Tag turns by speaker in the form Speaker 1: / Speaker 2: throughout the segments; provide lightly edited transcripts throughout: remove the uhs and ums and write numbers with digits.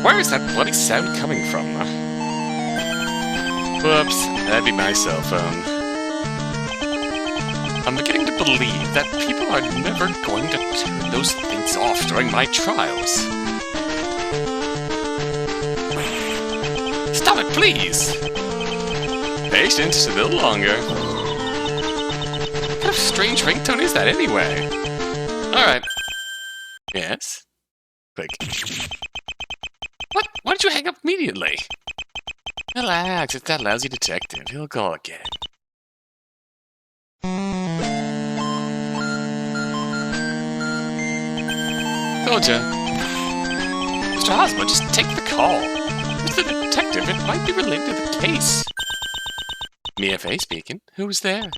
Speaker 1: Where is that bloody sound coming from? Whoops, that'd be my cell phone. I'm beginning to believe that people are never going to turn those things off during my trials. Stop it, please! Patience, a little longer. What kind of strange ringtone is that anyway? Alright. Yes? Click. What? Why did you hang up immediately? Relax, it's that lousy detective. He'll call again. Told ya. Mr. Hosmer, just take the call. It's the detective. It might be related to the case. Mia Fey speaking. Who's there?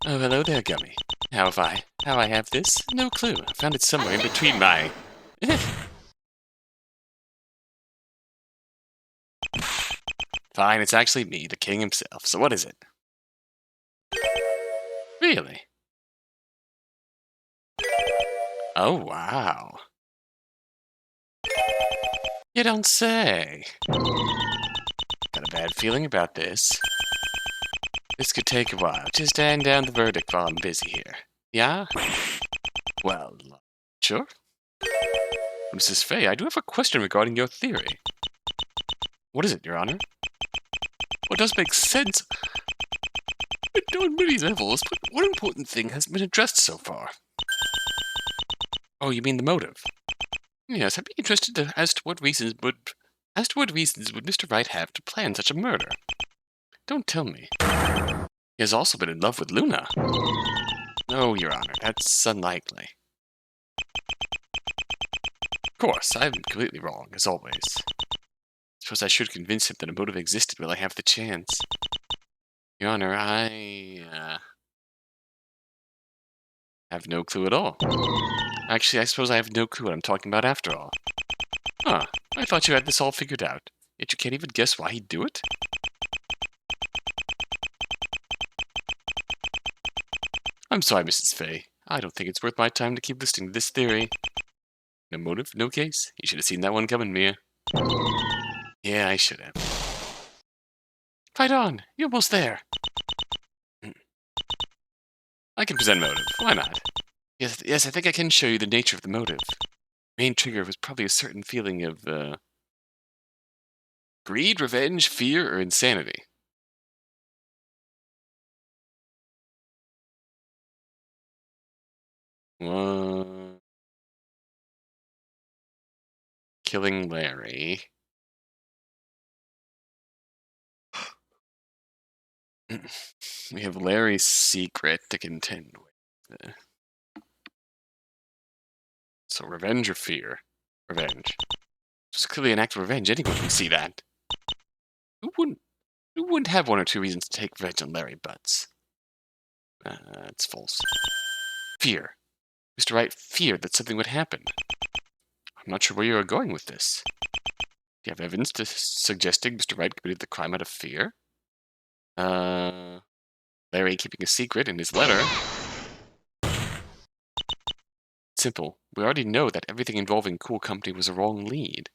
Speaker 1: Oh, hello there, Gummy. How I have this? No clue. I found it somewhere in between my... Fine, it's actually me, the king himself. So what is it? Really? Oh, wow. You don't say. Got a bad feeling about this. This could take a while. Just hand down the verdict while I'm busy here. Yeah? Well, sure. Mrs. Fey, I do have a question regarding your theory. What is it, Your Honor? Well, it does make sense on many levels, but one important thing hasn't been addressed so far. Oh, you mean the motive? Yes, I'd be interested as to what reasons would Mr. Wright have to plan such a murder? Don't tell me. He has also been in love with Luna. No, Your Honor, that's unlikely. Of course, I'm completely wrong, as always. Suppose I should convince him that a motive existed while I have the chance. Your Honor, I have no clue at all. Actually, I suppose I have no clue what I'm talking about after all. Huh, I thought you had this all figured out. Yet you can't even guess why he'd do it? I'm sorry, Mrs. Fey. I don't think it's worth my time to keep listening to this theory. No motive, no case. You should have seen that one coming, Mia. Yeah, I should have. Fight on! You're almost there! I can present motive. Why not? Yes, I think I can show you the nature of the motive. The main trigger was probably a certain feeling of, greed, revenge, fear, or insanity. Killing Larry. We have Larry's secret to contend with. So revenge or fear? Revenge. It's clearly an act of revenge. Anyone can see that. Who wouldn't have one or two reasons to take revenge on Larry Butts? It's false. Fear. Mr. Wright feared that something would happen. I'm not sure where you are going with this. Do you have evidence suggesting Mr. Wright committed the crime out of fear? Larry keeping a secret in his letter. Simple. We already know that everything involving Cool Company was a wrong lead.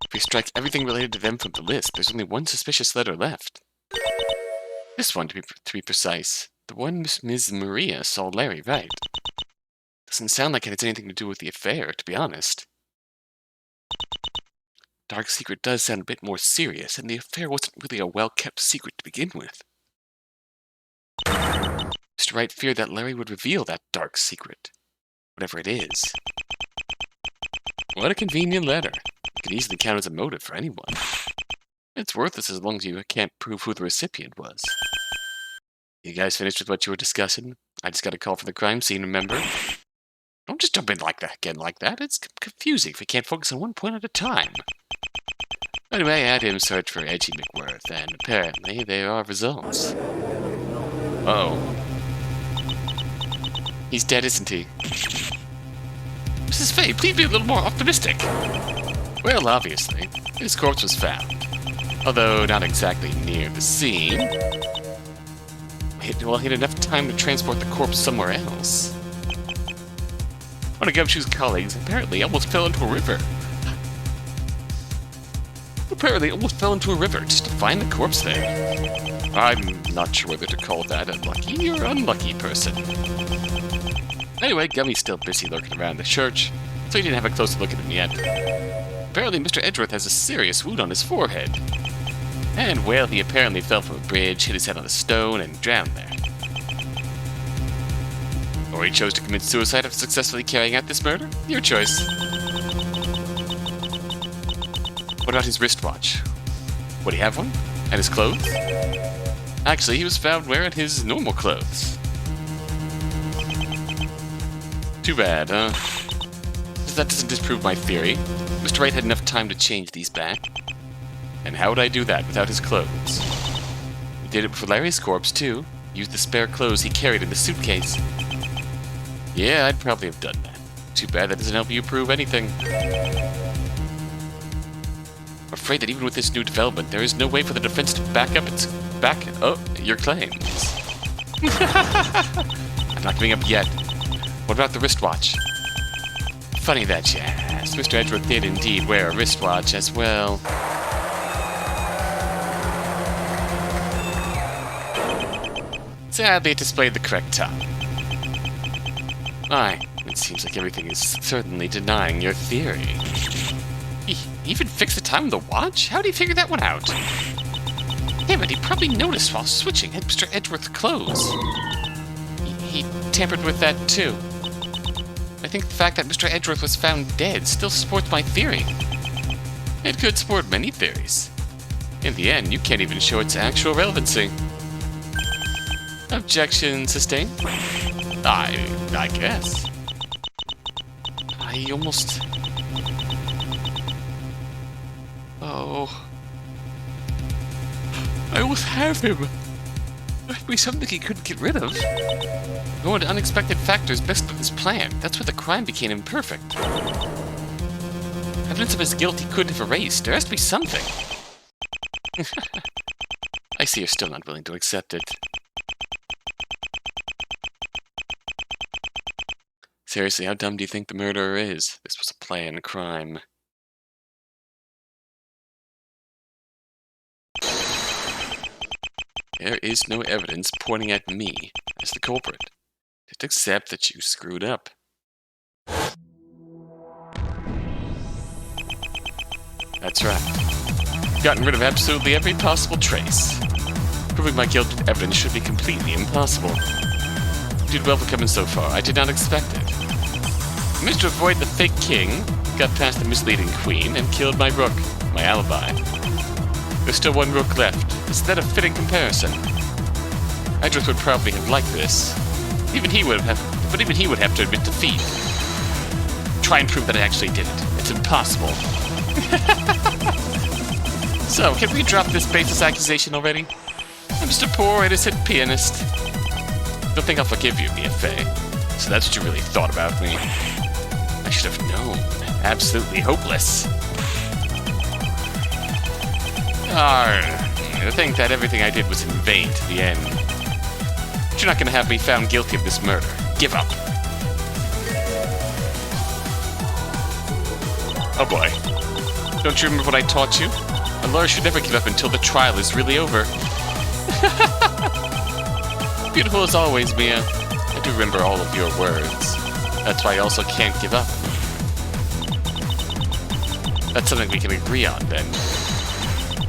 Speaker 1: If we strike everything related to them from the list, there's only one suspicious letter left. This one, to be precise. The one Ms. Maria saw Larry write. Doesn't sound like it has anything to do with the affair, to be honest. Dark secret does sound a bit more serious, and the affair wasn't really a well-kept secret to begin with. Mr. Wright feared that Larry would reveal that dark secret, whatever it is. What a convenient letter. It could easily count as a motive for anyone. It's worthless as long as you can't prove who the recipient was. You guys finished with what you were discussing? I just got a call from the crime scene, remember? Don't just jump in like that. It's confusing if we can't focus on one point at a time. Anyway, I had him search for Edgy McWorth, and apparently there are results. Uh-oh. He's dead, isn't he? Mrs. Fey, please be a little more optimistic. Well, obviously, his corpse was found. Although not exactly near the scene. Well, he had enough time to transport the corpse somewhere else. One of Gumshoe's colleagues apparently almost fell into a river. Just to find the corpse there. I'm not sure whether to call that a lucky or unlucky person. Anyway, Gummy's still busy lurking around the church, so he didn't have a closer look at him yet. Apparently, Mr. Edgeworth has a serious wound on his forehead. And, well, he apparently fell from a bridge, hit his head on a stone, and drowned there. Or he chose to commit suicide after successfully carrying out this murder? Your choice. What about his wristwatch? Would he have one? And his clothes? Actually, he was found wearing his normal clothes. Too bad, huh? That doesn't disprove my theory. Mr. Wright had enough time to change these back. And how would I do that without his clothes? He did it for Larry's corpse, too. Used the spare clothes he carried in the suitcase. Yeah, I'd probably have done that. Too bad that doesn't help you prove anything. I'm afraid that even with this new development, there is no way for the defense to back up your claims. I'm not giving up yet. What about the wristwatch? Funny that you asked. Mr. Edgeworth did indeed wear a wristwatch as well. Sadly, it displayed the correct time. Aye, it seems like everything is certainly denying your theory. He even fixed the time on the watch? How did he figure that one out? Yeah, but he probably noticed while switching at Mr. Edgeworth's clothes. He tampered with that too. I think the fact that Mr. Edgeworth was found dead still supports my theory. It could support many theories. In the end, you can't even show its actual relevancy. Objection sustained? I guess. I almost... Oh. I almost have him. That'd be something he couldn't get rid of. Going to unexpected factors best of his plan. That's where the crime became imperfect. Evidence of his guilt he couldn't have erased. There has to be something. I see you're still not willing to accept it. Seriously, how dumb do you think the murderer is? This was a planned crime. There is no evidence pointing at me as the culprit. Just accept that you screwed up. That's right. Gotten rid of absolutely every possible trace. Proving my guilt with evidence should be completely impossible. You did well for coming so far. I did not expect it. I managed to avoid the fake king, got past the misleading queen, and killed my rook, my alibi. There's still one rook left. Is that a fitting comparison? Edgeworth would probably have liked this. But even he would have to admit defeat. Try and prove that I actually did it. It's impossible. So, can we drop this baseless accusation already? I'm just a poor, innocent pianist. Don't think I'll forgive you, Mia Fey. So that's what you really thought about me. I should have known. Absolutely hopeless. To think that everything I did was in vain to the end. But you're not going to have me found guilty of this murder. Give up. Oh boy. Don't you remember what I taught you? A lawyer should never give up until the trial is really over. Beautiful as always, Mia. I do remember all of your words. That's why I also can't give up. That's something we can agree on, then.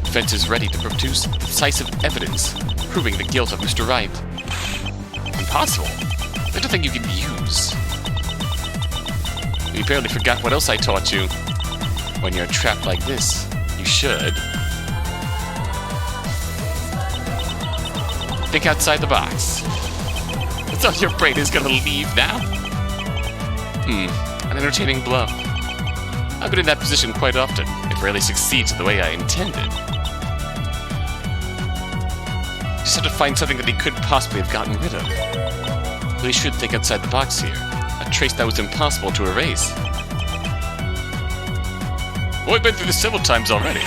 Speaker 1: Defense is ready to produce decisive evidence proving the guilt of Mr. Wright. Impossible. There's nothing you can use. You apparently forgot what else I taught you. When you're trapped like this, you should think outside the box. That's all your brain is gonna leave now? An entertaining bluff. I've been in that position quite often. It rarely succeeds the way I intended. Just had to find something that he couldn't possibly have gotten rid of. But he should think outside the box here. A trace that was impossible to erase. Well, we've been through this several times already.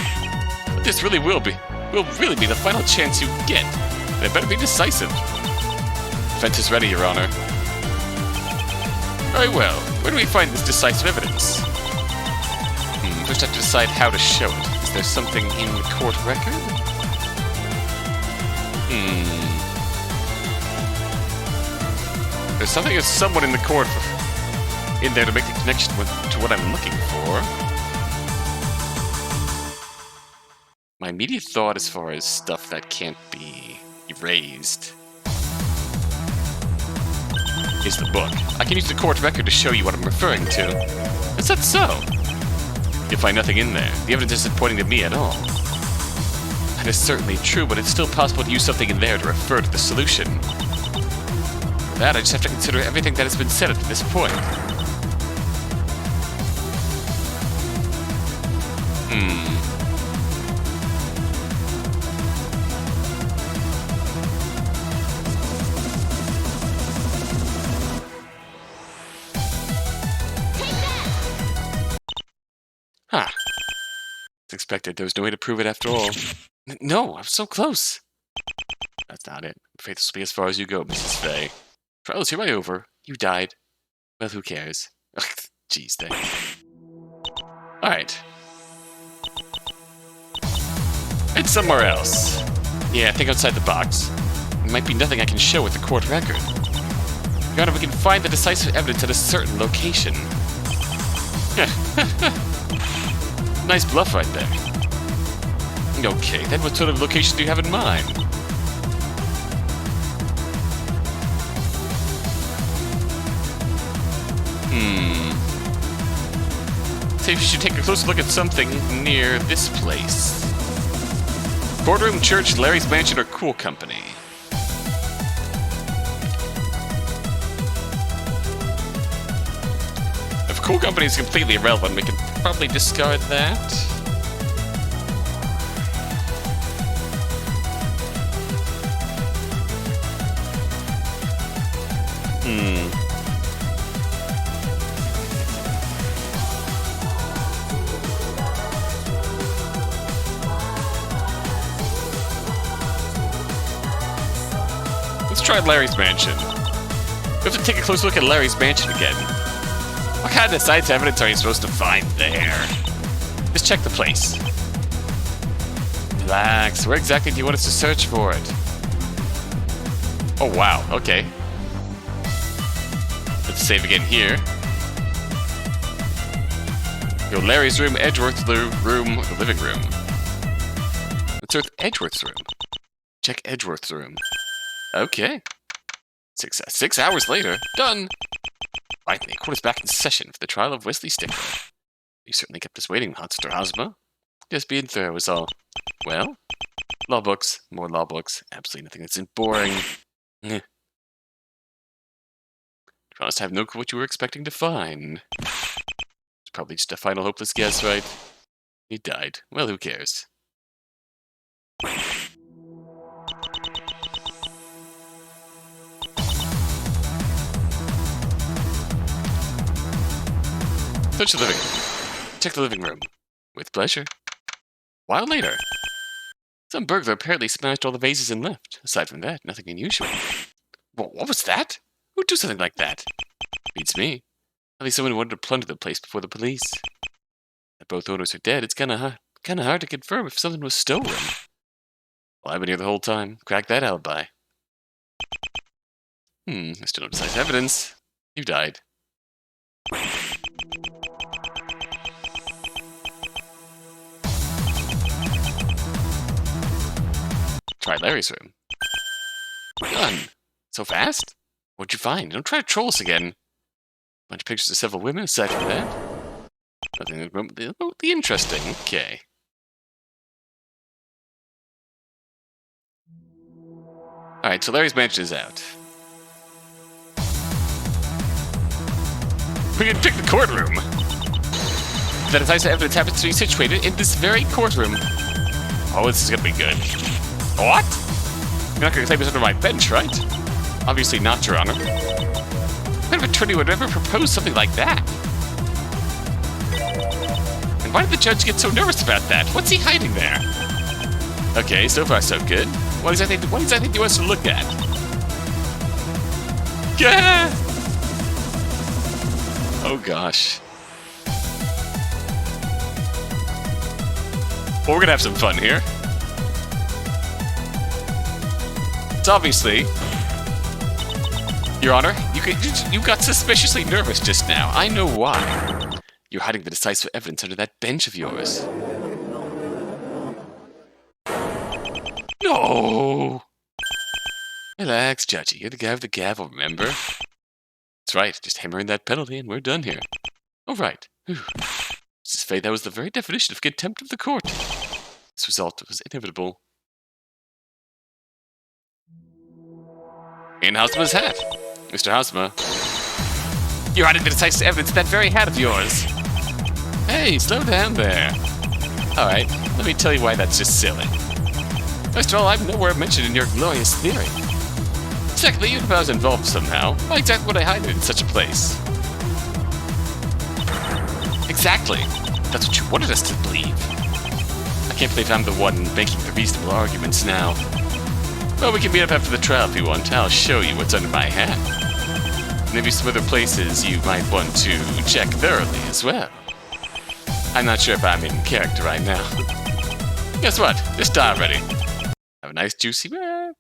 Speaker 1: But this really will really be the final chance you get. And it better be decisive. Defense is ready, Your Honor. Very well. Where do we find this decisive evidence? First I have to decide how to show it. Is there something in the court record? There's something of someone in the court in there to make the connection to what I'm looking for. My immediate thought as far as stuff that can't be erased is the book. I can use the court record to show you what I'm referring to. Is that so? You'll find nothing in there. The evidence isn't pointing to me at all. That is certainly true, but it's still possible to use something in there to refer to the solution. For that, I just have to consider everything that has been said up to this point. Huh. As expected, there was no way to prove it after all. No, I'm so close. That's not it. I'm afraid this will be as far as you go, Mrs. Fay. Trials hereby over. You died. Well, who cares? Jeez, dang. Alright. It's somewhere else. Yeah, I think outside the box. There might be nothing I can show with the court record. Your Honor, we can find the decisive evidence at a certain location. Nice bluff right there. Okay, then what sort of location do you have in mind? So you should take a closer look at something near this place. Boardroom, church, Larry's mansion, or Cool Company. If Cool Company is completely irrelevant, we can probably discard that. Let's try Larry's mansion. We have to take a close look at Larry's mansion again. What kind of decisive evidence are you supposed to find there? Just check the place. Relax. Where exactly do you want us to search for it? Oh, wow. Okay. Let's save again here. Go Larry's room, Edgeworth's room, the living room. Let's search Edgeworth's room. Check Edgeworth's room. Okay. 6 hours later. Done. Finally, court is back in session for the trial of Wesley Stickler. You certainly kept us waiting, Hotster Hosma. Just being thorough is all. Well? Law books. More law books. Absolutely nothing that's boring. You honest have no clue what you were expecting to find. It's probably just a final hopeless guess, right? He died. Well, who cares? Search the living room. Check the living room. With pleasure. A while later. Some burglar apparently smashed all the vases and left. Aside from that, nothing unusual. What was that? Who'd do something like that? Beats me. At least someone wanted to plunder the place before the police. If both owners are dead, it's kinda hard to confirm if something was stolen. Well, I've been here the whole time. Crack that alibi. There's still no decisive evidence. You died. Try Larry's room. Done. So fast? What'd you find? Don't try to troll us again. Bunch of pictures of several women aside from that. Nothing remotely interesting. Okay. Alright, so Larry's mansion is out. We can pick the courtroom. The decisive evidence happens to be situated in this very courtroom. Oh, this is gonna be good. What? You're not gonna claim it's under my bench, right? Obviously not, Your Honor. What kind of attorney would ever propose something like that? And why did the judge get so nervous about that? What's he hiding there? Okay, so far so good. What exactly do you want us to look at? Yeah! Oh gosh. Well, we're gonna have some fun here. It's obviously, Your Honor, you got suspiciously nervous just now. I know why. You're hiding the decisive evidence under that bench of yours. No! Relax, Judgy. You're the guy with the gavel, remember? That's right. Just hammer in that penalty and we're done here. All right. Mrs. Fay, that was the very definition of contempt of the court. This result was inevitable. In Hosma's hat. Mr. Hosma. You're hiding the decisive evidence in that very hat of yours. Hey, slow down there. Alright, let me tell you why that's just silly. First of all, I'm nowhere mentioned in your glorious theory. Secondly, even if I was involved somehow, why exactly would I hide it in such a place? Exactly. That's what you wanted us to believe. I can't believe I'm the one making the reasonable arguments now. Well, we can meet up after the trial if you want. I'll show you what's under my hat. Maybe some other places you might want to check thoroughly as well. I'm not sure if I'm in character right now. Guess what? Just die already. Have a nice juicy wrap.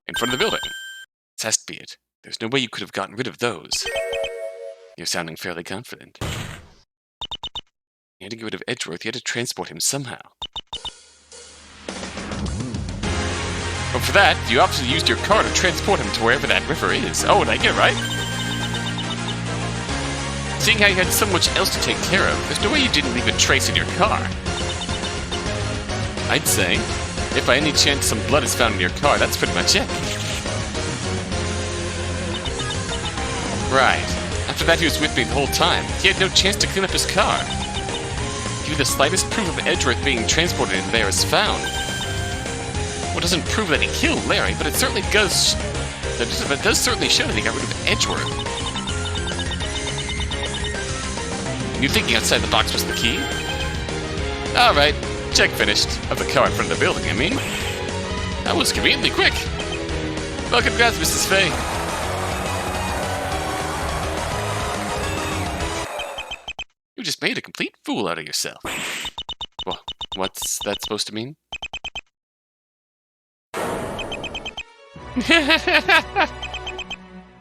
Speaker 1: In front of the building. This has to be it. There's no way you could have gotten rid of those. You're sounding fairly confident. You had to get rid of Edgeworth, you had to transport him somehow. But for that, you obviously used your car to transport him to wherever that river is. Oh, did I get it right? Seeing how you had so much else to take care of, there's no way you didn't leave a trace in your car. I'd say, if by any chance some blood is found in your car, that's pretty much it. Right. After that, he was with me the whole time. He had no chance to clean up his car. Even the slightest proof of Edgeworth being transported in there is found. Well, it doesn't prove that he killed Larry, but it certainly does. That does certainly show that he got rid of Edgeworth. You thinking outside the box was the key? All right, check finished. Of the car in front of the building, I mean. That was conveniently quick. Well, congrats, Mrs. Fay. You just made a complete fool out of yourself. Well, what's that supposed to mean?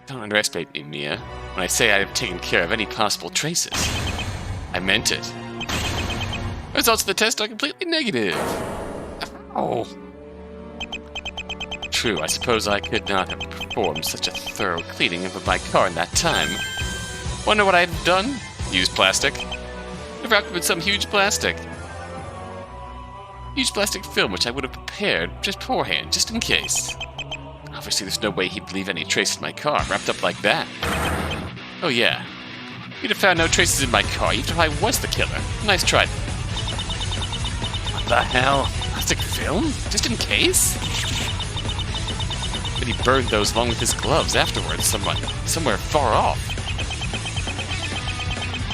Speaker 1: Don't underestimate me, Mia. When I say I have taken care of any possible traces, I meant it. Results of the test are completely negative. Oh. True, I suppose I could not have performed such a thorough cleaning of my car in that time. Wonder what I'd have done? Use plastic. Wrapped with some huge plastic. Huge plastic film which I would have prepared just beforehand, just in case. Obviously there's no way he'd leave any trace in my car, wrapped up like that. Oh yeah. You'd have found no traces in my car, even if I was the killer. Nice try. What the hell? Plastic film? Just in case? But he burned those along with his gloves afterwards, somewhere far off.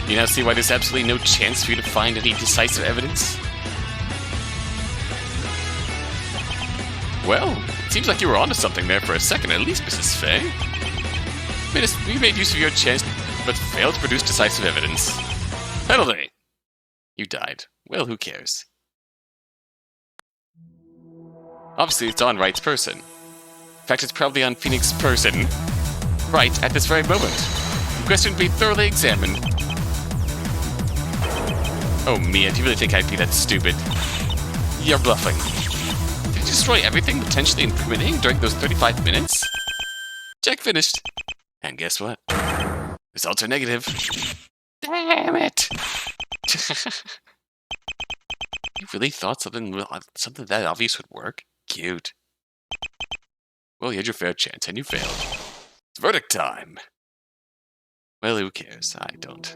Speaker 1: You now see why there's absolutely no chance for you to find any decisive evidence? Well, it seems like you were onto something there for a second at least, Mrs. Fay. You made use of your chance, but failed to produce decisive evidence. Penalty! You died. Well, who cares? Obviously, it's on Wright's person. In fact, it's probably on Phoenix's person. Right at this very moment. The question would be thoroughly examined. Oh, Mia, do you really think I'd be that stupid? You're bluffing. Did you destroy everything potentially incriminating during those 35 minutes? Check finished. And guess what? Results are negative. Damn it! You really thought something that obvious would work? Cute. Well, you had your fair chance, and you failed. It's verdict time. Well, who cares? I don't.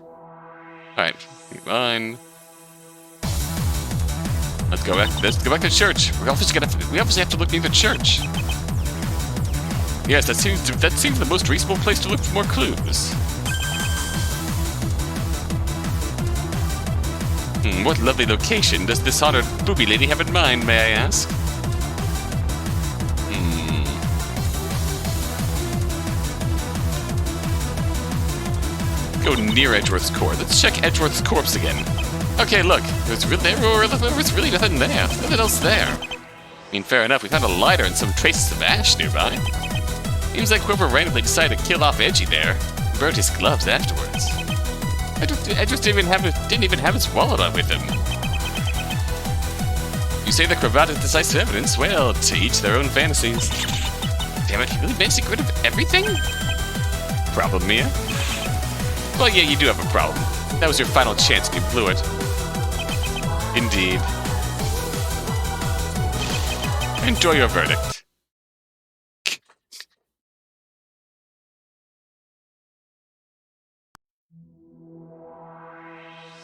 Speaker 1: Alright, move on. Let's go back to church. We obviously have to look near the church. Yes, that seems the most reasonable place to look for more clues. What lovely location does this honored booby lady have in mind, may I ask? go near Edgeworth's corpse. Let's check Edgeworth's corpse again. Okay, look. There was really nothing there. Nothing else there. I mean, fair enough. We found a lighter and some traces of ash nearby. Seems like whoever randomly decided to kill off Edgy there burned his gloves afterwards. Edgeworth didn't even have his wallet on with him. You say the cravat is decisive evidence? Well, to each their own fantasies. Damn it, he really managed to get rid of everything? Problem, Mia? Well, yeah, you do have a problem. That was your final chance and you blew it. Indeed. Enjoy your verdict.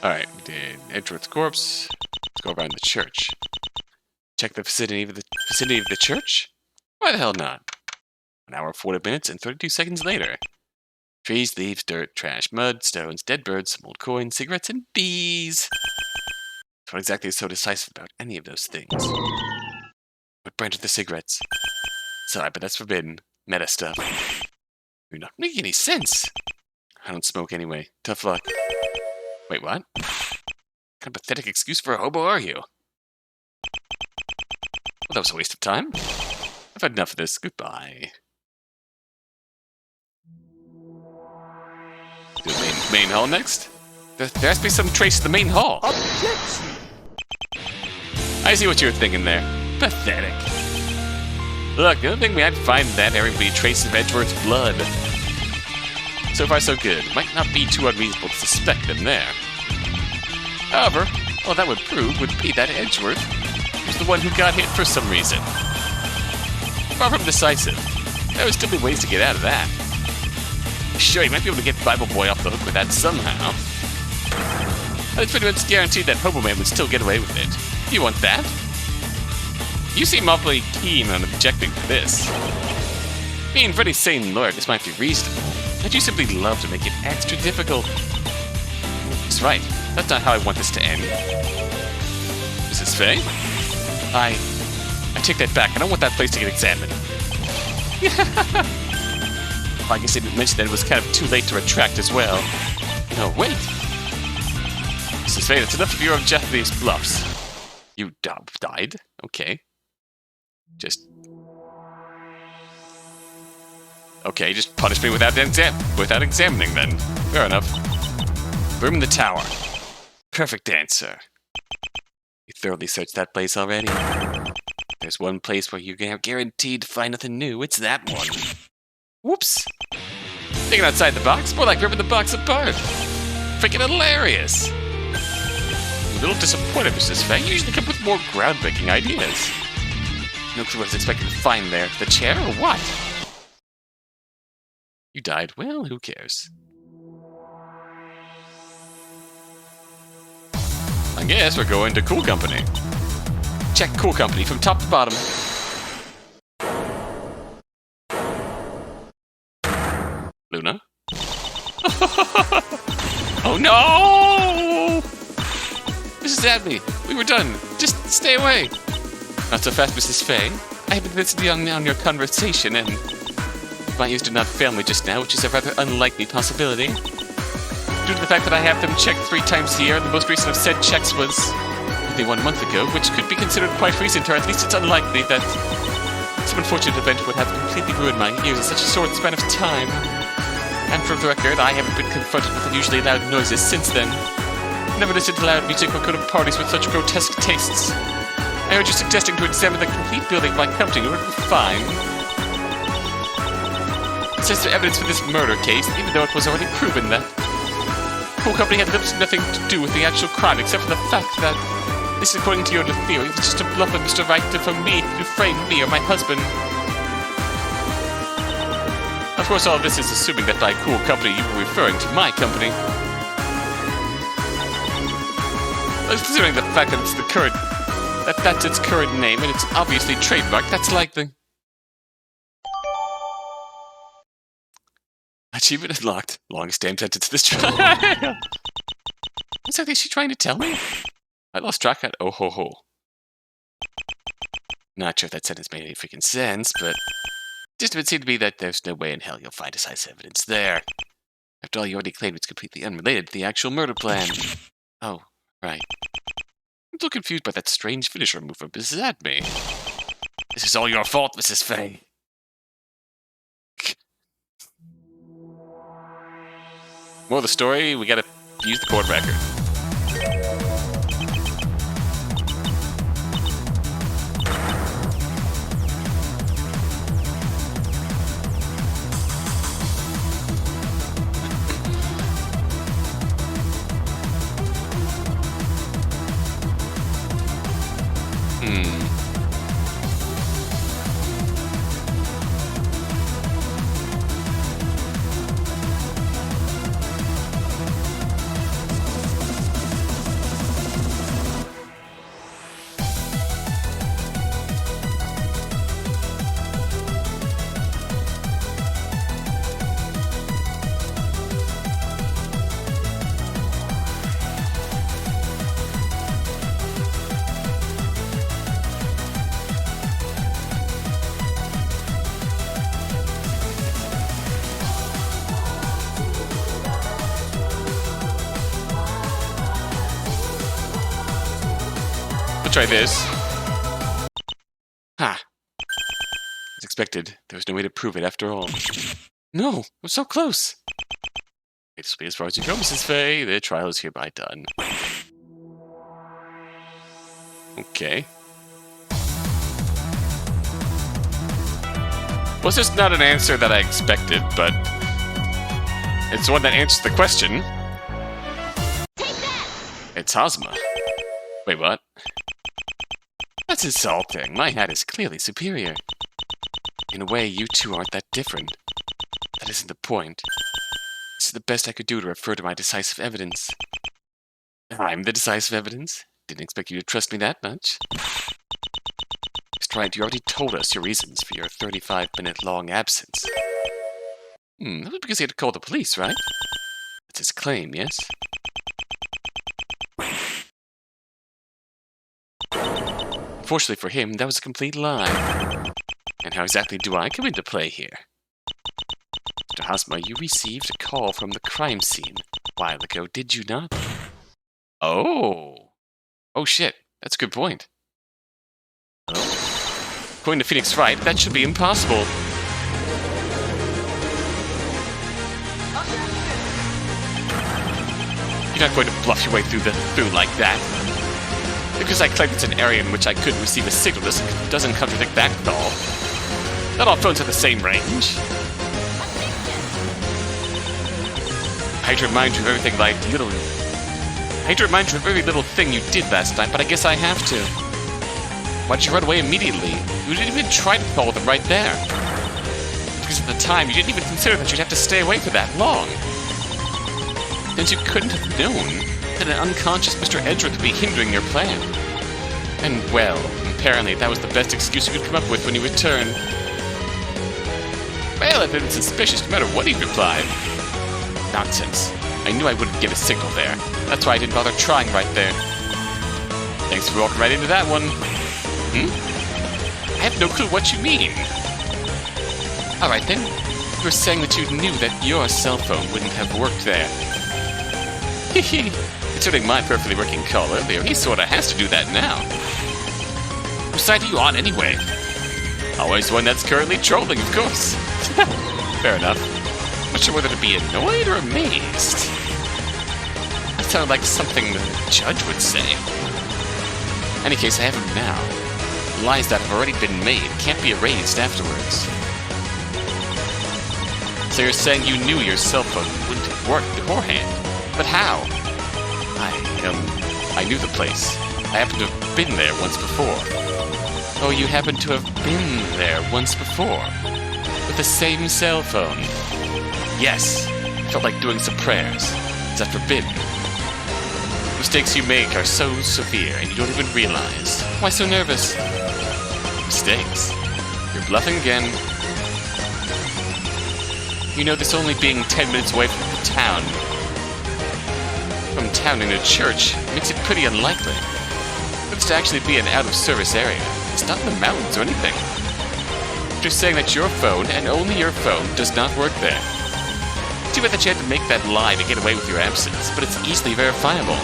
Speaker 1: Alright, we did Edgeworth's corpse. Let's go around the church. Check the vicinity of the church? Why the hell not? 1 hour, 40 minutes, and 32 seconds later. Trees, leaves, dirt, trash, mud, stones, dead birds, some old coins, cigarettes, and bees. What exactly is so decisive about any of those things? What branch of the cigarettes? Sorry, but that's forbidden. Meta stuff. You're not making any sense. I don't smoke anyway. Tough luck. Wait, what? What kind of pathetic excuse for a hobo are you? Well, that was a waste of time. I've had enough of this. Goodbye. Do the main hall next? There has to be some trace of the main hall.
Speaker 2: Objection!
Speaker 1: I see what you were thinking there. Pathetic. Look, the only thing we had to find in that area would be traces of Edgeworth's blood. So far, so good. It might not be too unreasonable to suspect them there. However, all that would prove would be that Edgeworth was the one who got hit for some reason. Far from decisive, there would still be ways to get out of that. Sure, you might be able to get Bible Boy off the hook with that somehow. But it's pretty much guaranteed that Hobo Man would still get away with it. You want that? You seem awfully keen on objecting to this. Being for any sane lawyer, this might be reasonable, but you simply love to make it extra difficult. That's right. That's not how I want this to end. Mrs. Faye? I take that back. I don't want that place to get examined. Well, I guess I didn't mention that it was kind of too late to retract as well. No, wait. Mrs. Faye, that's enough of your Japanese bluffs. You died? Okay. Okay, just punish me without examining then. Fair enough. Room in the tower. Perfect answer. You thoroughly searched that place already? There's one place where you're guaranteed to find nothing new. It's that one. Whoops. Thinking outside the box? More like ripping the box apart. Freaking hilarious. I'm a little disappointed, Mrs. Faye. You usually come with more groundbreaking ideas. No clue what I was expecting to find there. The chair or what? You died. Well, who cares? I guess we're going to Cool Company. Check Cool Company from top to bottom. Luna? Oh no! Mrs. Adley, we were done. Just stay away. Not so fast, Mrs. Faye. I have been listening on your conversation, and my ears did not fail me just now, which is a rather unlikely possibility. Due to the fact that I have them checked 3 times a year, the most recent of said checks was only 1 month ago, which could be considered quite recent, or at least it's unlikely that some unfortunate event would have completely ruined my ears in such a short span of time. And for the record, I haven't been confronted with unusually loud noises since then. Never listened to loud music or go to parties with such grotesque tastes. I heard you suggesting to examine the complete building of my company in order to find since the evidence for this murder case, even though it was already proven that Cool Company had nothing to do with the actual crime, except for the fact that this, according to your theory, was just a bluff of Mr. Wright for me to frame me or my husband. Of course, all of this is assuming that by Cool Company you were referring to my company. But considering the fact that it's the current, that's its current name and it's obviously trademarked, that's likely. Achievement unlocked. Longest damn sentence this trial. What exactly is she trying to tell me? I lost track of. Oh ho ho. Not sure if that sentence made any freaking sense, but just it would seem to be that there's no way in hell you'll find decisive evidence there. After all, you already claimed it's completely unrelated to the actual murder plan. Oh, right. I'm so confused by that strange finisher move from Mrs. Adme. This is all your fault, Mrs. Faye. More of the story, we gotta use the court record. We'll try this. Ha! As expected, there was no way to prove it after all. No! I'm so close! This will be as far as you go, Mrs. Faye. The trial is hereby done. Okay. Well, it's just not an answer that I expected, but it's one that answers the question.
Speaker 2: Take that!
Speaker 1: It's Ozma. Wait, what? That's insulting. My hat is clearly superior. In a way, you two aren't that different. That isn't the point. This is the best I could do to refer to my decisive evidence. I'm the decisive evidence? Didn't expect you to trust me that much. That's right, you already told us your reasons for your 35-minute-long absence. That was because he had to call the police, right? That's his claim, yes? Fortunately for him, that was a complete lie. And how exactly do I come into play here? Mr. Ozma, you received a call from the crime scene a while ago, did you not? Oh. Oh shit, that's a good point. Hello? According to Phoenix Wright, that should be impossible. You're not going to bluff your way through like that. Because I claim it's an area in which I couldn't receive a signal doesn't contradict that at all. Not all phones have the same range. I hate to remind you of every little thing you did last night, but I guess I have to. Why'd you run away immediately? You didn't even try to follow them right there. Because at the time, you didn't even consider that you'd have to stay away for that long. Since you couldn't have known that an unconscious Mr. Edgeworth would be hindering your plan. And, well, apparently that was the best excuse you could come up with when you returned. Well, I've been suspicious no matter what he replied. Nonsense. I knew I wouldn't get a signal there. That's why I didn't bother trying right there. Thanks for walking right into that one. I have no clue what you mean. Alright then. You were saying that you knew that your cell phone wouldn't have worked there. Hehe. Considering my perfectly working call earlier, he sorta has to do that now. Whose side are you on anyway? Always one that's currently trolling, of course. Fair enough. Not sure whether to be annoyed or amazed. That sounded like something the judge would say. In any case, I have him now. Lies that have already been made can't be erased afterwards. So you're saying you knew your cell phone wouldn't have worked beforehand? But how? I knew the place. I happened to have been there once before. Oh, you happened to have been there once before? With the same cell phone? Yes. I felt like doing some prayers. Is that forbidden? Mistakes you make are so severe and you don't even realize. Why so nervous? Mistakes? You're bluffing again. You know, this only being 10 minutes away from the town. From town in a church makes it pretty unlikely. But it's to actually be an out-of-service area. It's not in the mountains or anything. You're saying that your phone, and only your phone, does not work there. Too bad that you had to make that lie to get away with your absence, but it's easily verifiable.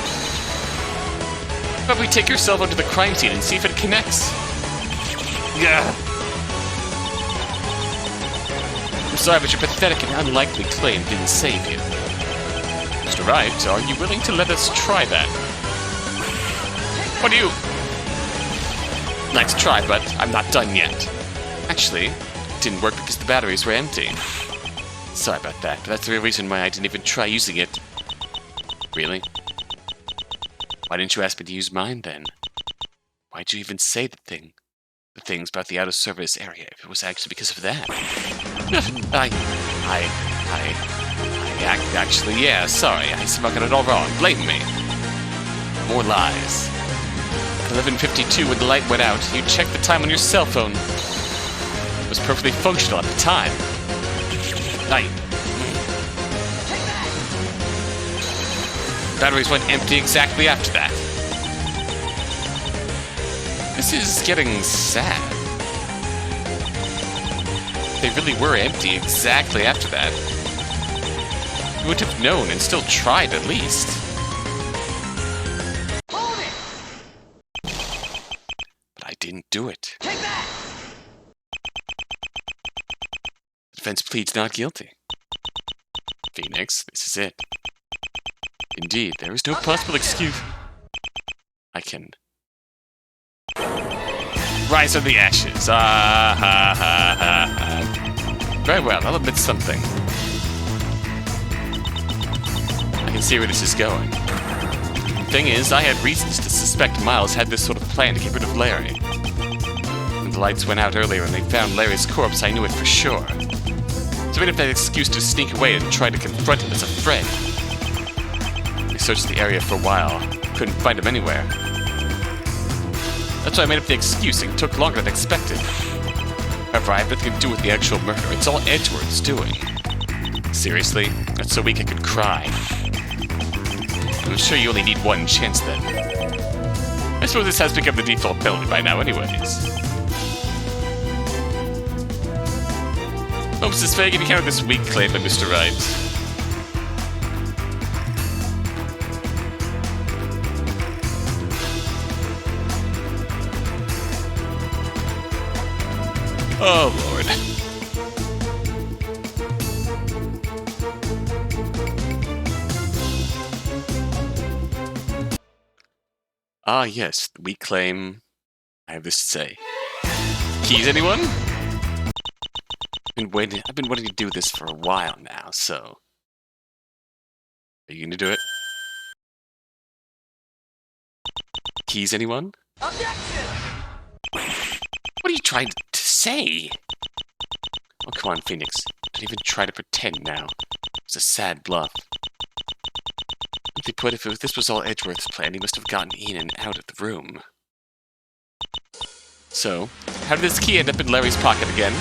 Speaker 1: Probably take yourself onto the crime scene and see if it connects. Yeah. I'm sorry, but your pathetic and unlikely claim didn't save you. Mr. Wright, are you willing to let us try that? What do you... Nice try, but I'm not done yet. Actually, it didn't work because the batteries were empty. Sorry about that, but that's the real reason why I didn't even try using it. Really? Why didn't you ask me to use mine, then? Why'd you even say the things about the out-of-service area if it was actually because of that? Actually, yeah, sorry, I somehow got it all wrong. Blame me. More lies. At 11:52, when the light went out, you checked the time on your cell phone. It was perfectly functional at the time. Batteries went empty exactly after that. This is getting sad. They really were empty exactly after that. You would have known and still tried at least.
Speaker 2: Hold it!
Speaker 1: But I didn't do it.
Speaker 2: Take that!
Speaker 1: The defense pleads not guilty. Phoenix, this is it. Indeed, there is no possible excuse. I can... Rise from the ashes. Very well, I'll admit something. I can see where this is going. Thing is, I had reasons to suspect Miles had this sort of plan to get rid of Larry. When the lights went out earlier and they found Larry's corpse, I knew it for sure. So I made up that excuse to sneak away and try to confront him as a friend. We searched the area for a while, couldn't find him anywhere. That's why I made up the excuse and it took longer than expected. However, I have nothing to do with the actual murder. It's all Edgeworth's doing. Seriously? That's so weak I could cry. I'm sure you only need one chance then. I suppose this has become the default penalty by now anyways. Oh, Mrs. Fangame, you counted this weak claim by Mr. Wright. Oh, Lord. Ah, yes, we claim... I have this to say. Keys, anyone? I've been wanting to do this for a while now, so... Are you gonna do it? Keys, anyone?
Speaker 2: Objection!
Speaker 1: What are you trying to say? Oh, come on, Phoenix. Don't even try to pretend now. It's a sad bluff. Simply put, if this was all Edgeworth's plan, he must have gotten in and out of the room. So, how did this key end up in Larry's pocket again?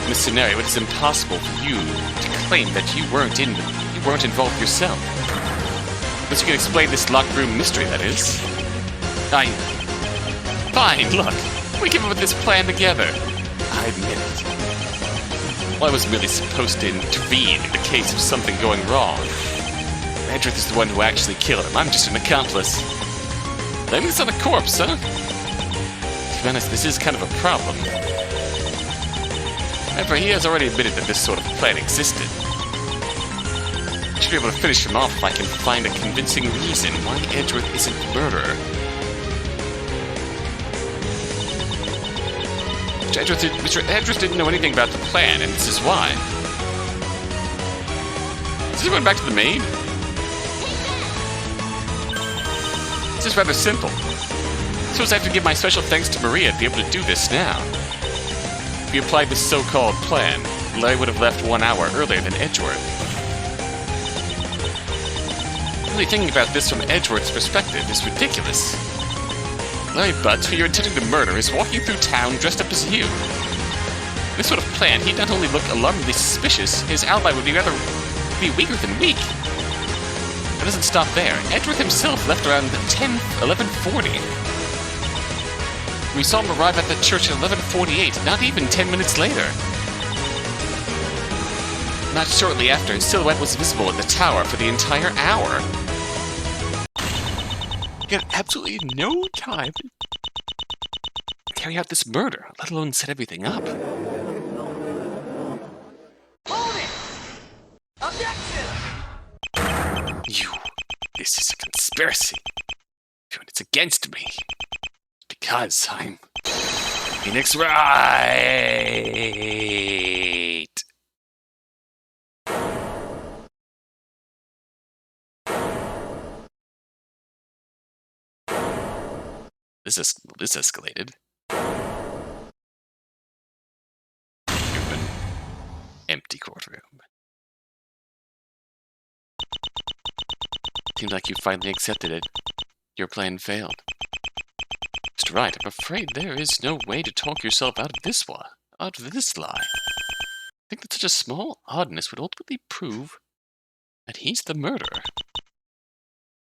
Speaker 1: In this scenario, it is impossible for you to claim that you weren't involved yourself. Unless you can explain this locked room mystery, that is. Fine, look. We came up with this plan together. I admit it. Well, I was merely supposed to intervene in the case of something going wrong. Edgeworth is the one who actually killed him. I'm just an accomplice. Blaming this on a corpse, huh? To be honest, this is kind of a problem. However, he has already admitted that this sort of plan existed. I should be able to finish him off if I can find a convincing reason why Edgeworth isn't the murderer. Mr. Edgeworth didn't know anything about the plan, and this is why. Is this going back to the maid? This is rather simple. Suppose I have to give my special thanks to Maria to be able to do this now. If we applied this so-called plan, Larry would have left 1 hour earlier than Edgeworth. Really thinking about this from Edgeworth's perspective is ridiculous. Larry Butts, who you're intending to murder, is walking through town dressed up as you. This sort of plan, he'd not only look alarmingly suspicious, his alibi would be weaker than weak. It doesn't stop there. Edgeworth himself left around 11:40. We saw him arrive at the church at 11:48, not even 10 minutes later. Not shortly after, his silhouette was visible in the tower for the entire hour. He had absolutely no time to carry out this murder, let alone set everything up.
Speaker 2: Hold it! Objection!
Speaker 1: This is a conspiracy. And it's against me. Because I'm Phoenix Wright. This escalated. Human. Empty courtroom. Seems like you finally accepted it. Your plan failed. Mr. Wright, I'm afraid there is no way to talk yourself out of this lie. I think that such a small oddness would ultimately prove that he's the murderer.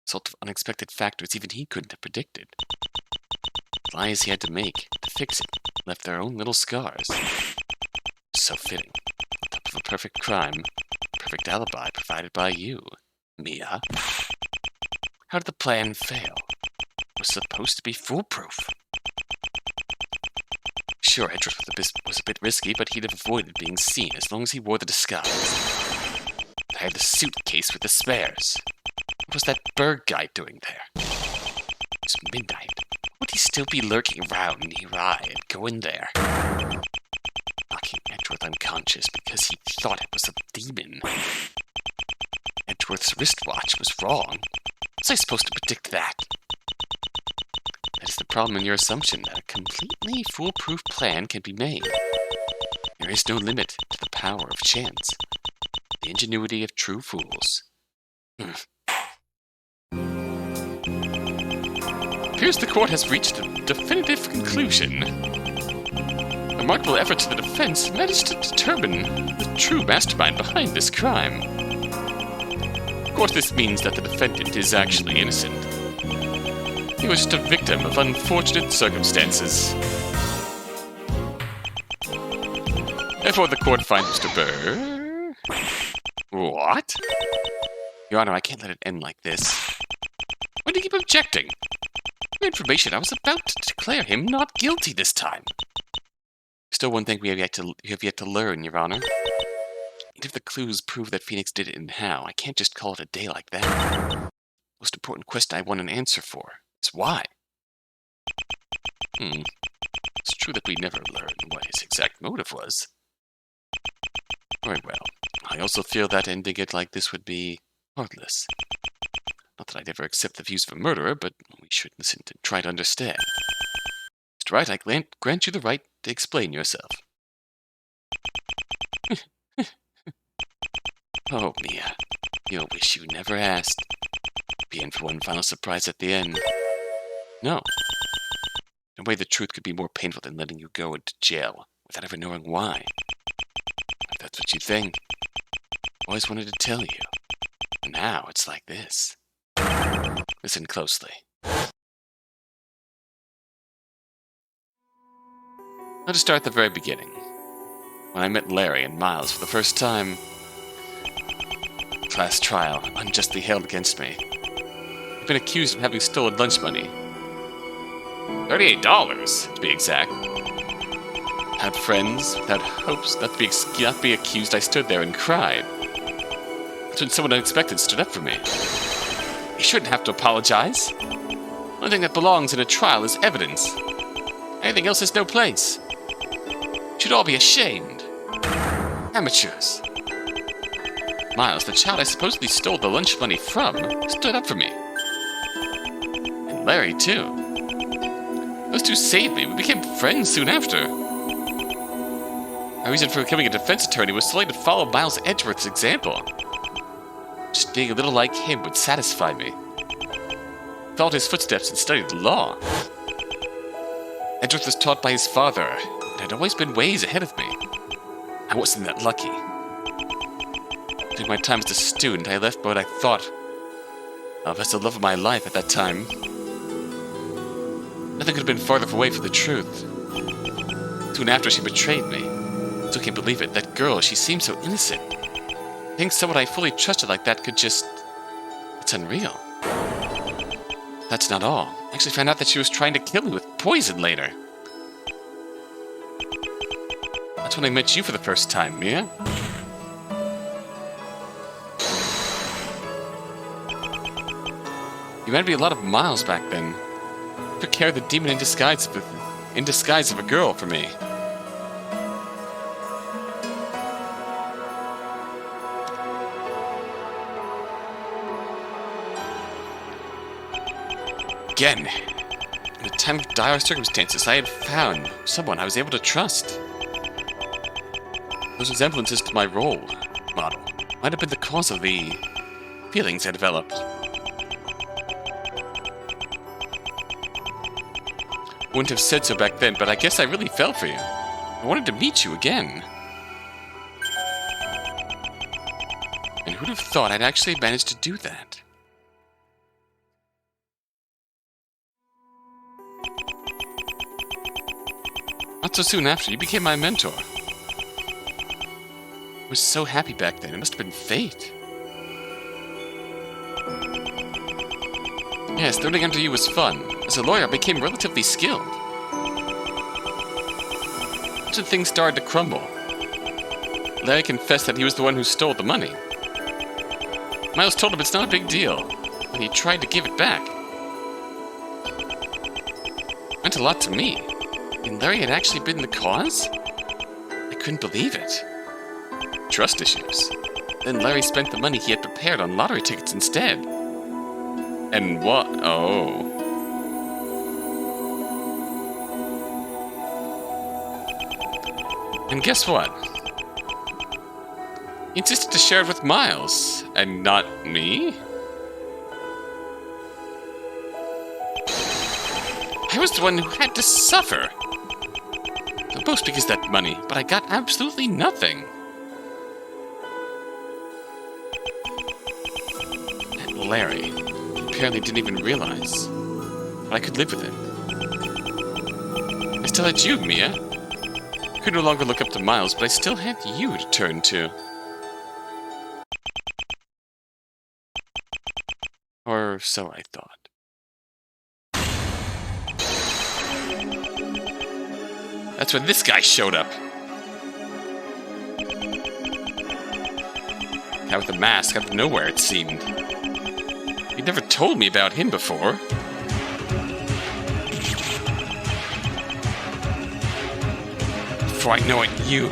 Speaker 1: Sort of unexpected factors even he couldn't have predicted. Lies he had to make to fix it left their own little scars. So fitting. On top of a perfect crime, perfect alibi provided by you, Mia. How did the plan fail? It was supposed to be foolproof. Sure, Edgeworth was a bit risky, but he'd have avoided being seen as long as he wore the disguise. I had the suitcase with the spares. What was that Berg guy doing there? It's midnight. Would he still be lurking around nearby and go in there? Knocking Edgeworth unconscious because he thought it was a demon. Edgeworth's wristwatch was wrong. Was I supposed to predict that? That is the problem in your assumption that a completely foolproof plan can be made. There is no limit to the power of chance. The ingenuity of true fools. Appears the court has reached a definitive conclusion. Remarkable efforts of the defense managed to determine the true mastermind behind this crime. Of course, this means that the defendant is actually innocent. He was just a victim of unfortunate circumstances. Therefore, the court finds Mr. Burr... What? Your Honor, I can't let it end like this. Why do you keep objecting? For information, I was about to declare him not guilty this time. Still one thing you have yet to learn, Your Honor. And if the clues prove that Phoenix did it and how, I can't just call it a day like that. The most important question I want an answer for is why. It's true that we never learned what his exact motive was. Very well. I also feel that ending it like this would be heartless. Not that I'd ever accept the views of a murderer, but we should listen and try to understand. Mr. Wright, I grant you the right to explain yourself. Oh, Mia. You'll wish you never asked. Be in for one final surprise at the end. No. No way the truth could be more painful than letting you go into jail without ever knowing why. If that's what you think. I always wanted to tell you. And now it's like this. Listen closely. I'll just start at the very beginning. When I met Larry and Miles for the first time, class trial unjustly held against me. I've been accused of having stolen lunch money. $38, to be exact. Without friends, without hopes, not to be accused, I stood there and cried. That's when someone unexpected stood up for me. You shouldn't have to apologize. The only thing that belongs in a trial is evidence. Anything else has no place. You should all be ashamed. Amateurs. Miles, the child I supposedly stole the lunch money from, stood up for me. And Larry, too. Those two saved me. We became friends soon after. My reason for becoming a defense attorney was solely to follow Miles Edgeworth's example. Just being a little like him would satisfy me. Followed his footsteps and studied law. Edgeworth was taught by his father, and had always been ways ahead of me. I wasn't that lucky. During my time as a student, I left what I thought of as the love of my life at that time. Nothing could have been farther away from the truth. Soon after, she betrayed me. Still can't believe it. That girl, she seemed so innocent. think someone I fully trusted like that could just... It's unreal. That's not all. I actually found out that she was trying to kill me with poison later. That's when I met you for the first time, Mia. You might be a lot of miles back then. You took care of the demon in disguise of a girl for me. Again, in a time of dire circumstances, I had found someone I was able to trust. Those resemblances to my role model might have been the cause of the feelings I developed. Wouldn't have said so back then, but I guess I really fell for you. I wanted to meet you again. And who'd have thought I'd actually managed to do that? Not so soon after, you became my mentor. I was so happy back then. It must have been fate. Yes, learning under you was fun. As a lawyer, I became relatively skilled. Until things started to crumble. Larry confessed that he was the one who stole the money. Miles told him it's not a big deal, and he tried to give it back. It meant a lot to me. And Larry had actually been the cause? I couldn't believe it. Trust issues. Then Larry spent the money he had prepared on lottery tickets instead. And what? Oh. And guess what? He insisted to share it with Miles, and not me? I was the one who had to suffer. Most because of that money, but I got absolutely nothing. And Larry apparently didn't even realize that I could live with it. I still had you, Mia. I could no longer look up to Miles, but I still had you to turn to. Or so I thought. That's when this guy showed up. Guy with the mask out of nowhere, it seemed. He'd never told me about him before. Before I know it, you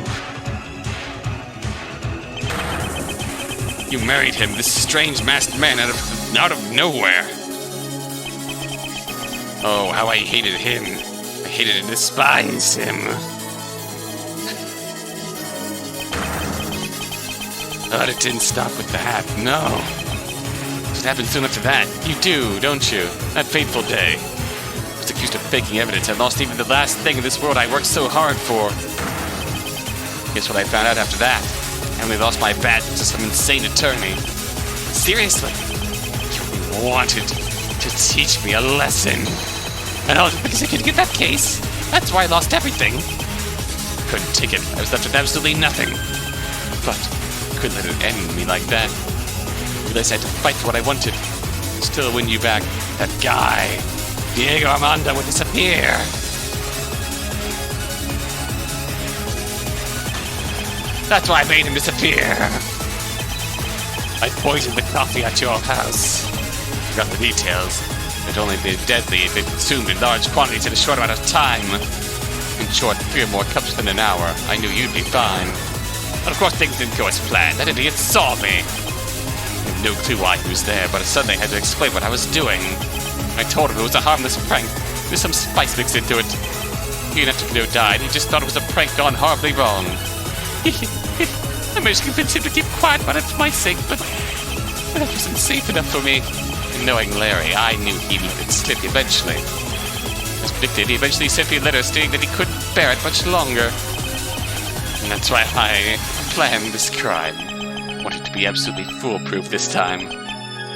Speaker 1: married him, this strange masked man out of nowhere. Oh, how I hated him. I hated and despised him. But it didn't stop with that, no. It happened soon after that. You do, don't you? That fateful day. I was accused of faking evidence. I lost even the last thing in this world I worked so hard for. Guess what I found out after that? I only lost my badge to some insane attorney. Seriously? You wanted to teach me a lesson. And all because I couldn't get that case. That's why I lost everything. Couldn't take it. I was left with absolutely nothing. But I couldn't let it end me like that. I realized I had to fight for what I wanted. Still win you back. That guy, Diego Armando, would disappear. That's why I made him disappear. I poisoned the coffee at your house. Forgot the details. It'd only be deadly if it consumed in large quantities in a short amount of time. In short, 3 or more cups within an hour. I knew you'd be fine. But of course things didn't go as planned. That idiot saw me. I had no clue why he was there, but suddenly I had to explain what I was doing. I told him it was a harmless prank. There's some spice mixed into it. He didn't have to know died. He just thought it was a prank gone horribly wrong. I managed to convince him to keep quiet about it for my sake, but that wasn't safe enough for me. And knowing Larry, I knew he let it slip eventually. As predicted, he eventually sent me a letter stating that he couldn't bear it much longer. And that's why I planned this crime. Wanted to be absolutely foolproof this time.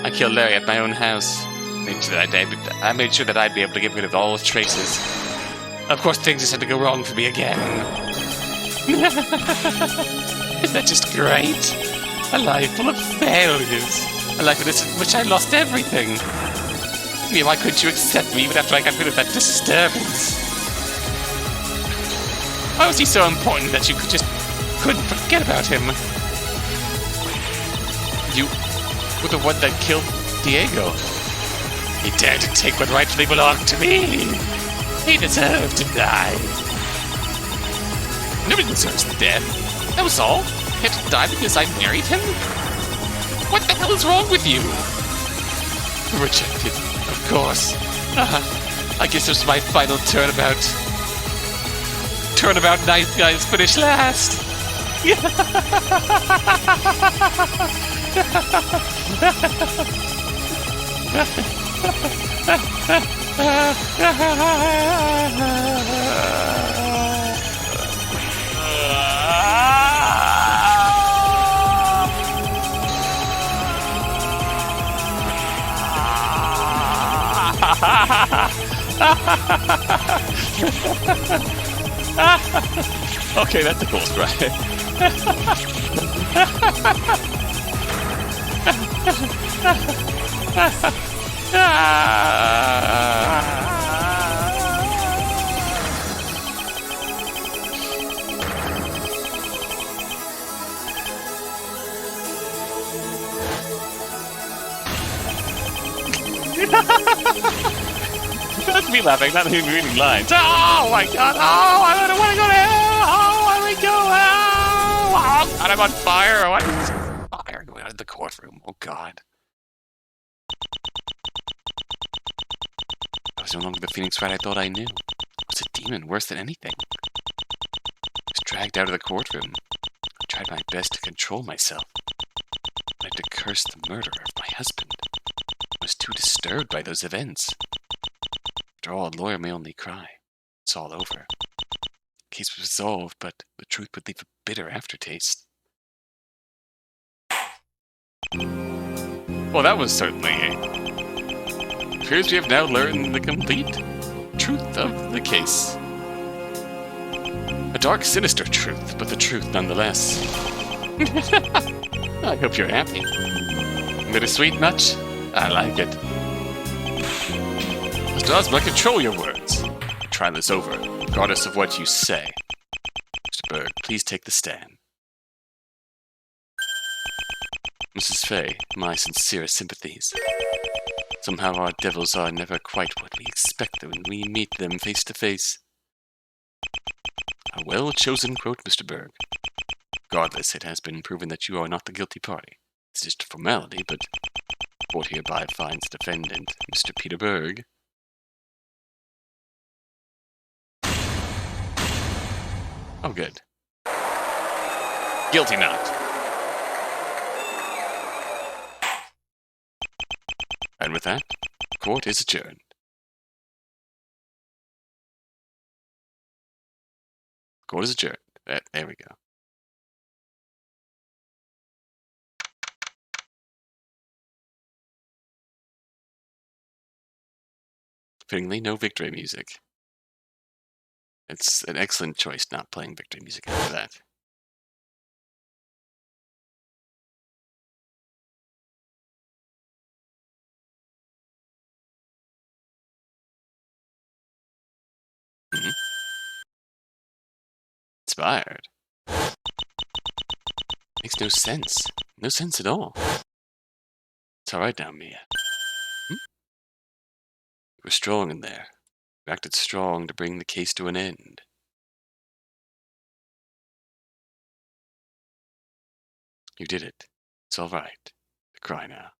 Speaker 1: I killed Larry at my own house. I made sure that I'd be able to get rid of all his traces. Of course, things just had to go wrong for me again. Isn't that just great? A life full of failures. A life in which I lost everything. I mean, why couldn't you accept me even after I got rid of that disturbance? Why was he so important that you couldn't forget about him? You were the one that killed Diego. He dared to take what rightfully belonged to me. He deserved to die. Nobody deserves death. That was all. He had to die because I married him? What the hell is wrong with you? Rejected, of course. I guess it was my final turnabout. Turnabout nice guys finish last. Okay, that's a cool sprite. That's me laughing, not even reading lines. Oh my god! Oh, I don't want to go to hell! Oh, I want to go hell! Oh god, I'm on fire! What is fire going on in the courtroom? Oh god. I was no longer the Phoenix Wright I thought I knew. I was a demon, worse than anything. I was dragged out of the courtroom. I tried my best to control myself. I had to curse the murderer of my husband. I was too disturbed by those events. After all, a lawyer may only cry. It's all over. The case was resolved, but the truth would leave a bitter aftertaste. Well, that was certainly it. Appears we have now learned the complete truth of the case. A dark, sinister truth, but the truth nonetheless. I hope you're happy. Bittersweet much? I like it. Mr. Ozma, control your words. Try this over, regardless of what you say. Mr. Berg, please take the stand. Mrs. Fay, my sincerest sympathies. Somehow our devils are never quite what we expect when we meet them face to face. A well-chosen quote, Mr. Berg. Regardless, it has been proven that you are not the guilty party. It's just a formality, but the court hereby finds the defendant, Mr. Peter Berg. Oh, good. Guilty not. And with that, court is adjourned. Court is adjourned. There we go. Fittingly, no victory music. It's an excellent choice not playing victory music after that. Inspired. Makes no sense. No sense at all. It's alright now, Mia. You were strong in there. You acted strong to bring the case to an end. You did it. It's alright. Cry now.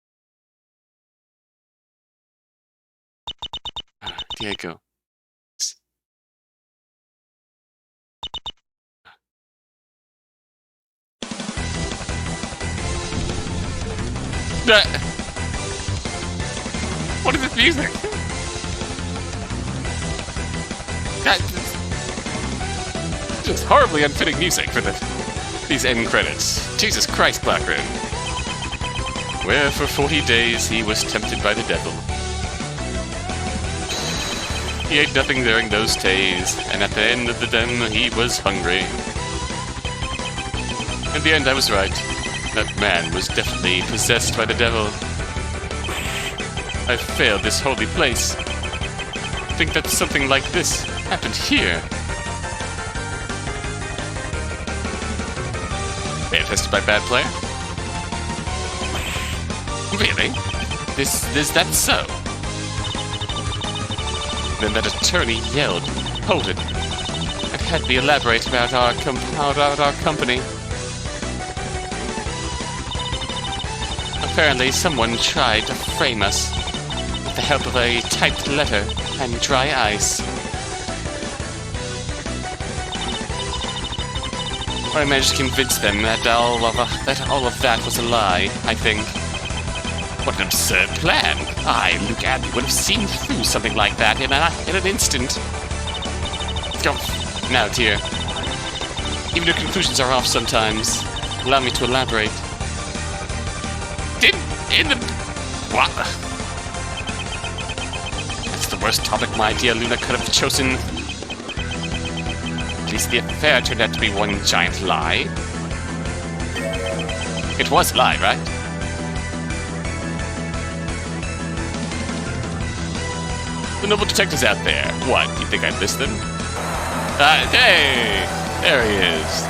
Speaker 1: Diego. What is this music? Just horribly unfitting music for these end credits. Jesus Christ, Blackrune. Where for 40 days he was tempted by the devil. He ate nothing during those days, and at the end of them he was hungry. In the end, I was right. That man was definitely possessed by the devil. I failed this holy place. I think that something like this happened here. Manifested by bad player? Really? Is that so? Then that attorney yelled, "Hold it!" and had me elaborate about our company. Apparently, someone tried to frame us with the help of a typed letter and dry ice. I managed to convince them that all of that was a lie, I think. What an absurd plan! I, Luke Abbey, would have seen through something like that in an instant. Go. Now, dear. Even your conclusions are off sometimes. Allow me to elaborate. What? That's the worst topic my dear Luna could have chosen. At least the affair turned out to be one giant lie. It was a lie, right? The noble detectives out there. What, you think I'd miss them? Hey! There he is.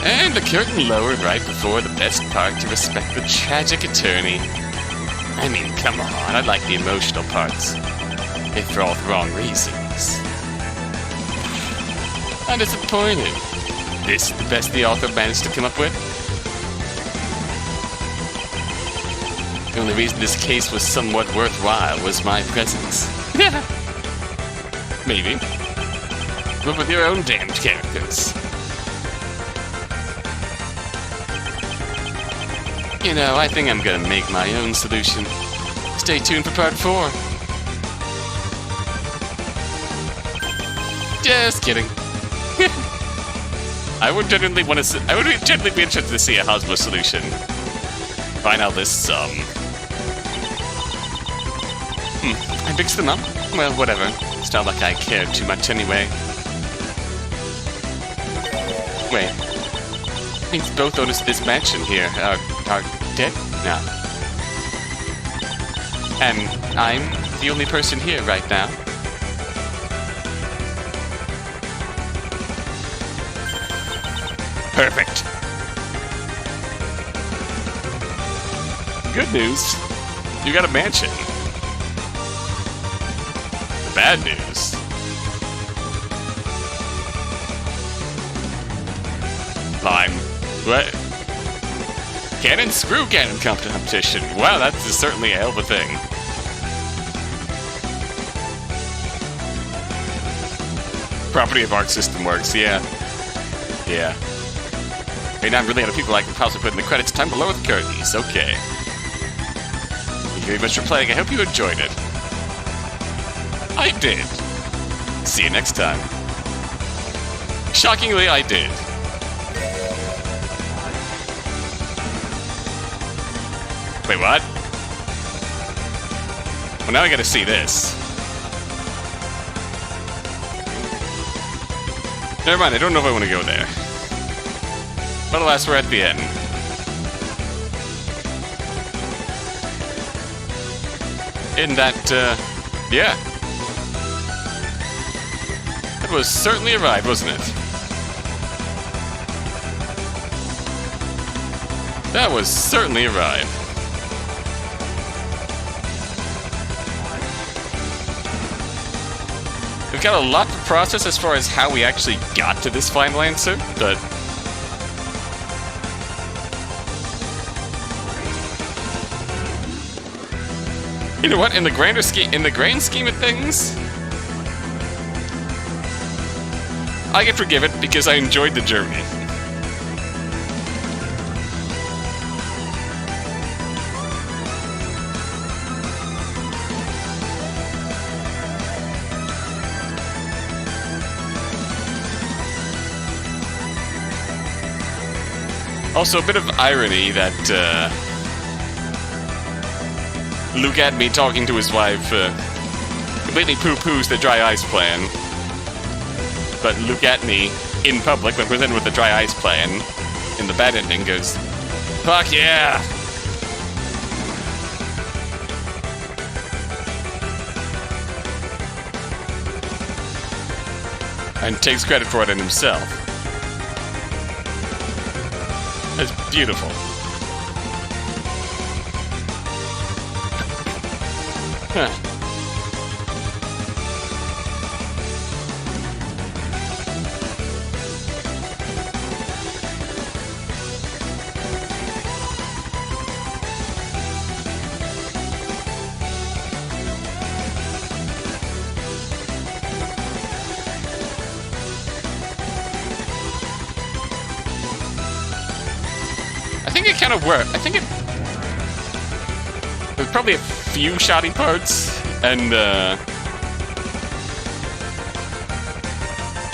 Speaker 1: And the curtain lowered right before the best part to respect the tragic attorney. I mean, come on, I like the emotional parts. If for all the wrong reasons. I'm disappointed. This is the best the author managed to come up with? The only reason this case was somewhat worthwhile was my presence. Maybe. But with your own damned characters. You know, I think I'm gonna make my own solution. Stay tuned for part 4. Just kidding. I would genuinely be interested to see a Hosmo solution. Find out this, I mixed them up? Well, whatever. It's not like I cared too much anyway. Wait. Means both owners of this mansion here are dead now. And I'm the only person here right now. Perfect. Good news. You got a mansion. Bad news. What? Cannon screw cannon competition. Wow, that's certainly a hell of a thing. Property of Arc System works, yeah. Yeah. Hey, now I'm really out of people I can possibly put in the credits. Time to lower the curtains. Okay. Thank you very much for playing. I hope you enjoyed it. I did. See you next time. Shockingly, I did. Wait, what? Well, now I gotta see this. Never mind, I don't know if I want to go there. But alas, we're at the end. In that, yeah. That was certainly a ride, wasn't it? That was certainly a ride. We've got a lot to process as far as how we actually got to this final answer, but... You know what? In the grand scheme of things, I can forgive it because I enjoyed the journey. Also, a bit of irony that Luke at me talking to his wife completely poo-poos the dry ice plan, but Luke at me in public, when presented with the dry ice plan, in the bad ending, goes, "Fuck yeah!" And takes credit for it in himself. That's beautiful. Huh. I think it kind of worked. I think it... There's probably a few shoddy parts, and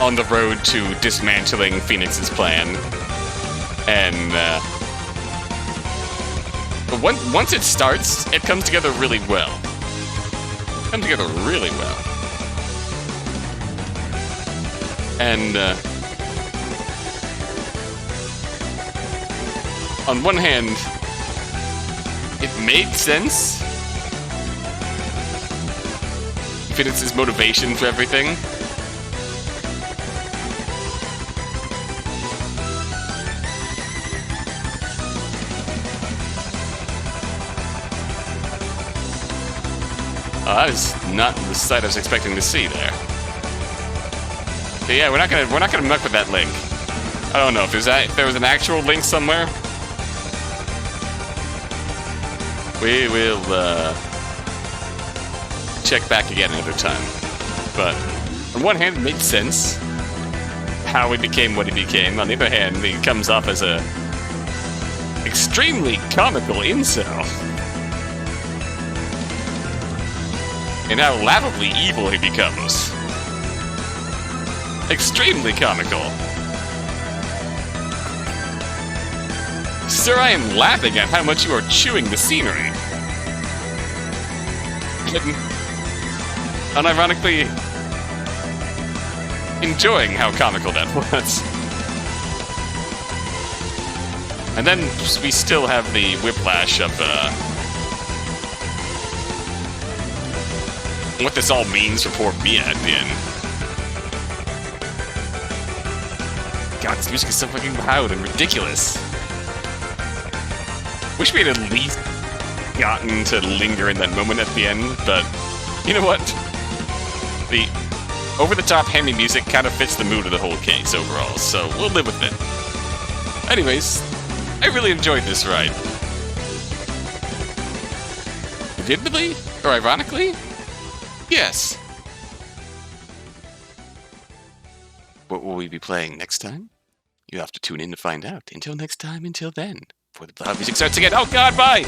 Speaker 1: on the road to dismantling Phoenix's plan. And but once it starts, it comes together really well. It comes together really well. And on one hand, it made sense. Phoenix's motivation for everything. That is not the sight I was expecting to see there. But yeah, we're not gonna muck with that link. I don't know if there was an actual link somewhere. We will check back again another time. But on one hand, it made sense how he became what he became. On the other hand, he comes off as a extremely comical incel. And how laughably evil he becomes. Extremely comical. Sir, I am laughing at how much you are chewing the scenery. And unironically enjoying how comical that was. And then we still have the whiplash of what this all means for poor Mia at the end. God, this music is so fucking loud and ridiculous. Wish we had at least gotten to linger in that moment at the end, but you know what? The over-the-top hammy music kind of fits the mood of the whole case overall, so we'll live with it. Anyways, I really enjoyed this ride. Vividly? Or ironically? Yes. What will we be playing next time? You have to tune in to find out. Until next time, until then. Before the loud music starts again. Oh god, bye!